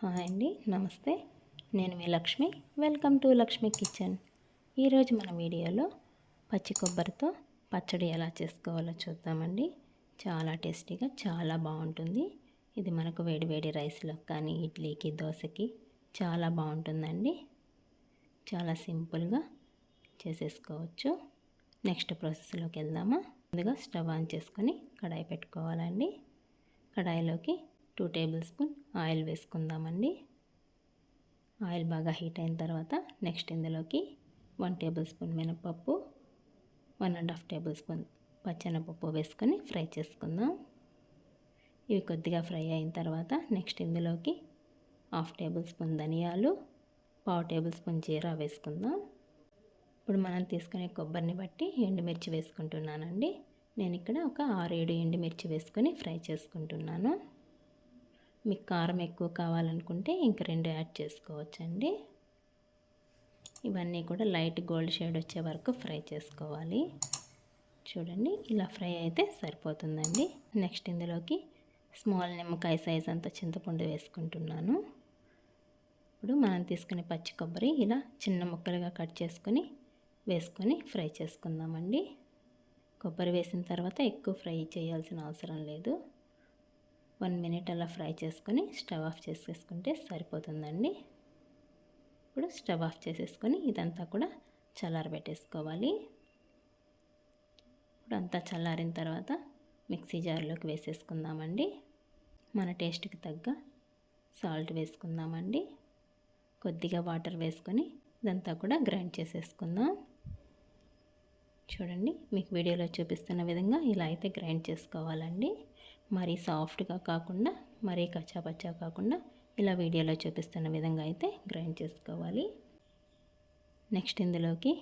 Hi అండి, నమస్తే. నేను మీ Lakshmi. Welcome to Lakshmi kitchen. ఈరోజు మన వీడియోలో పచ్చి కొబ్బరితో పచ్చడి ఎలా చేసుకోవాలో చూద్దామండి. చాలా టేస్టీగా, చాలా బాగుంటుంది. ఇది మనకు వేడి వేడి రైస్లోకి కానీ, ఇడ్లీకి, దోశకి చాలా బాగుంటుందండి. చాలా సింపుల్గా చేసేసుకోవచ్చు. నెక్స్ట్ ప్రాసెస్లోకి వెళ్దామా. ముందుగా స్టవ్ ఆన్ చేసుకొని కడాయి పెట్టుకోవాలండి. కడాయిలోకి 2 టేబుల్ స్పూన్ ఆయిల్ వేసుకుందామండి. ఆయిల్ బాగా హీట్ అయిన తర్వాత నెక్స్ట్ ఇందులోకి 1 టేబుల్ స్పూన్ మినపప్పు, 1.5 టేబుల్ స్పూన్ పచ్చెనపప్పు వేసుకొని ఫ్రై చేసుకుందాం. ఇవి కొద్దిగా ఫ్రై అయిన తర్వాత నెక్స్ట్ ఇందులోకి 1/2 టేబుల్ స్పూన్ ధనియాలు, 1/2 టేబుల్ స్పూన్ జీరా వేసుకుందాం. ఇప్పుడు మనం తీసుకునే కొబ్బరిని బట్టి ఎండుమిర్చి వేసుకుంటున్నానండి. నేను ఇక్కడ ఒక 6-7 ఎండుమిర్చి వేసుకొని ఫ్రై చేసుకుంటున్నాను. మీకు కారం ఎక్కువ కావాలనుకుంటే ఇంక 2 యాడ్ చేసుకోవచ్చండి. ఇవన్నీ కూడా లైట్ గోల్డ్ షేడ్ వచ్చే వరకు ఫ్రై చేసుకోవాలి. చూడండి, ఇలా ఫ్రై అయితే సరిపోతుందండి. నెక్స్ట్ ఇందులోకి స్మాల్ నిమ్మకాయ సైజ్ అంత చింతపండు వేసుకుంటున్నాను. ఇప్పుడు మనం తీసుకునే పచ్చి కొబ్బరి ఇలా చిన్న ముక్కలుగా కట్ చేసుకొని వేసుకొని ఫ్రై చేసుకుందామండి. కొబ్బరి వేసిన తర్వాత ఎక్కువ ఫ్రై చేయాల్సిన అవసరం లేదు. 1 మినిట్ అలా ఫ్రై చేసుకొని స్టవ్ ఆఫ్ చేసేసుకుంటే సరిపోతుందండి. ఇప్పుడు స్టవ్ ఆఫ్ చేసేసుకొని ఇదంతా కూడా చల్లారబెట్టేసుకోవాలి. ఇప్పుడు అంతా చల్లారిన తర్వాత మిక్సీ జార్లోకి వేసేసుకుందామండి. మన టేస్ట్కి తగ్గ సాల్ట్ వేసుకుందామండి. కొద్దిగా వాటర్ వేసుకొని ఇదంతా కూడా గ్రైండ్ చేసేసుకుందాం. చూడండి, మీకు వీడియోలో చూపిస్తున్న విధంగా ఇలా అయితే గ్రైండ్ చేసుకోవాలండి. మరీ సాఫ్ట్గా కాకుండా, మరీ కచ్చాపచ్చా కాకుండా ఇలా వీడియోలో చూపిస్తున్న విధంగా అయితే గ్రైండ్ చేసుకోవాలి. నెక్స్ట్ ఇందులోకి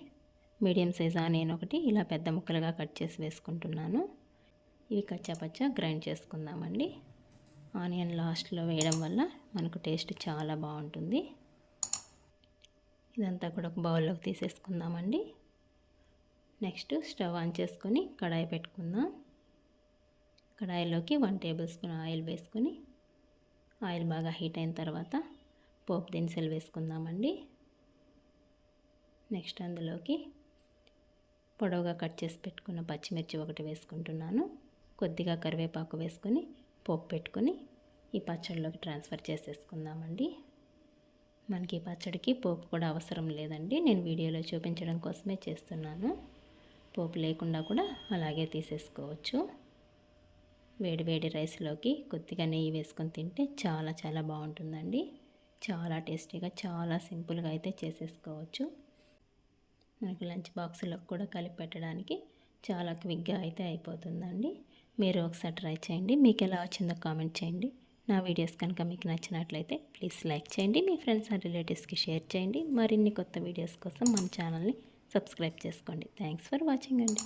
మీడియం సైజ్ ఆనియన్ ఒకటి ఇలా పెద్ద ముక్కలుగా కట్ చేసి వేసుకుంటున్నాను. ఇవి కచ్చాపచ్చా గ్రైండ్ చేసుకుందామండి. ఆనియన్ లాస్ట్లో వేయడం వల్ల మనకు టేస్ట్ చాలా బాగుంటుంది. ఇదంతా కూడా ఒక బౌల్లోకి తీసేసుకుందామండి. నెక్స్ట్ స్టవ్ ఆన్ చేసుకొని కడాయి పెట్టుకుందాం. కడాయిలోకి 1 టేబుల్ స్పూన్ ఆయిల్ వేసుకొని ఆయిల్ బాగా హీట్ అయిన తర్వాత పోపు దినుసులు వేసుకుందామండి. నెక్స్ట్ అందులోకి పొడవుగా కట్ చేసి పెట్టుకున్న పచ్చిమిర్చి ఒకటి వేసుకుంటున్నాను. కొద్దిగా కరివేపాకు వేసుకొని పోపు పెట్టుకొని ఈ పచ్చడిలోకి ట్రాన్స్ఫర్ చేసేసుకుందామండి. మనకి ఈ పచ్చడికి పోపు కూడా అవసరం లేదండి. నేను వీడియోలో చూపించడం కోసమే చేస్తున్నాను. పోపు లేకుండా కూడా అలాగే తీసేసుకోవచ్చు. వేడి వేడి రైస్లోకి కొద్దిగా నెయ్యి వేసుకొని తింటే చాలా చాలా బాగుంటుందండి. చాలా టేస్టీగా, చాలా సింపుల్గా అయితే చేసేసుకోవచ్చు. మనకు లంచ్ బాక్స్లో కూడా కలిపి పెట్టడానికి చాలా క్విక్గా అయితే అయిపోతుందండి. మీరు ఒకసారి ట్రై చేయండి. మీకు ఎలా వచ్చిందో కామెంట్ చేయండి. నా వీడియోస్ కనుక మీకు నచ్చినట్లయితే ప్లీజ్ లైక్ చేయండి. మీ ఫ్రెండ్స్ అండ్ రిలేటివ్స్కి షేర్ చేయండి. మరిన్ని కొత్త వీడియోస్ కోసం మన ఛానల్ని సబ్స్క్రైబ్ చేసుకోండి. థ్యాంక్స్ ఫర్ వాచింగ్ అండి.